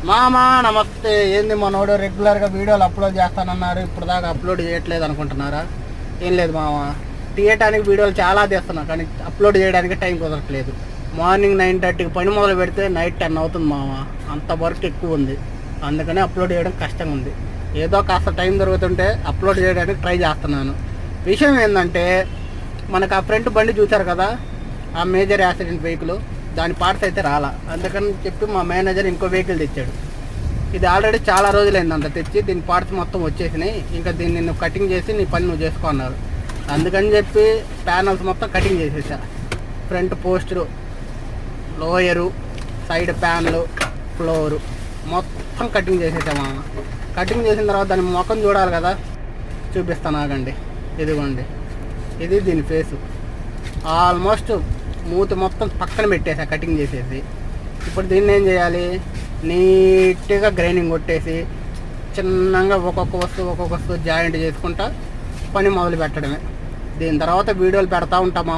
మామా నమస్తే. ఏంది మనోడు రెగ్యులర్గా వీడియోలు అప్లోడ్ చేస్తానన్నారు, ఇప్పుడు దాకా అప్లోడ్ చేయట్లేదు అనుకుంటున్నారా? ఏం లేదు మామ, తీయటానికి వీడియోలు చాలా తీస్తున్నా, కానీ అప్లోడ్ చేయడానికి టైం కుదరట్లేదు. మార్నింగ్ 9:30కి పని మొదలు పెడితే నైట్ 10 అవుతుంది మామ. అంత వర్క్ ఎక్కువ ఉంది, అందుకని అప్లోడ్ చేయడం కష్టంగా ఉంది. ఏదో కాస్త టైం దొరుకుతుంటే అప్లోడ్ చేయడానికి ట్రై చేస్తున్నాను. విషయం ఏంటంటే, మనకు ఆ ఫ్రంట్ బండి చూశారు కదా, ఆ మేజర్ యాక్సిడెంట్ వెహికల్, దాని పార్ట్స్ అయితే రాలా. అందుకని చెప్పి మా మేనేజర్ ఇంకో వెహికల్ తెచ్చాడు. ఇది ఆల్రెడీ చాలా రోజులైందంట తెచ్చి, దీని పార్ట్స్ మొత్తం వచ్చేసినాయి, ఇంకా దీన్ని నువ్వు కటింగ్ చేసి నీ పని నువ్వు చేసుకో అన్నారు. అందుకని చెప్పి ప్యానల్స్ మొత్తం కటింగ్ చేసేసా. ఫ్రంట్ పోస్టరు, లోయరు, సైడ్ ప్యాన్లు, ఫ్లోరు మొత్తం కటింగ్ చేసేసామా. కటింగ్ చేసిన తర్వాత దాని ముఖం చూడాలి కదా, చూపిస్తాను ఆగండి. ఇదిగోండి, ఇది దీని ఫేసు. ఆల్మోస్ట్ మూతి మొత్తం పక్కన పెట్టేసా కటింగ్ చేసేసి. ఇప్పుడు దీన్ని ఏం చేయాలి, నీట్గా గ్రైండింగ్ కొట్టేసి చిన్నగా ఒక్కొక్క వస్తువు జాయింట్ చేసుకుంటా పని మొదలు పెట్టడమే. దీని తర్వాత వీడియోలు పెడతా ఉంటాం.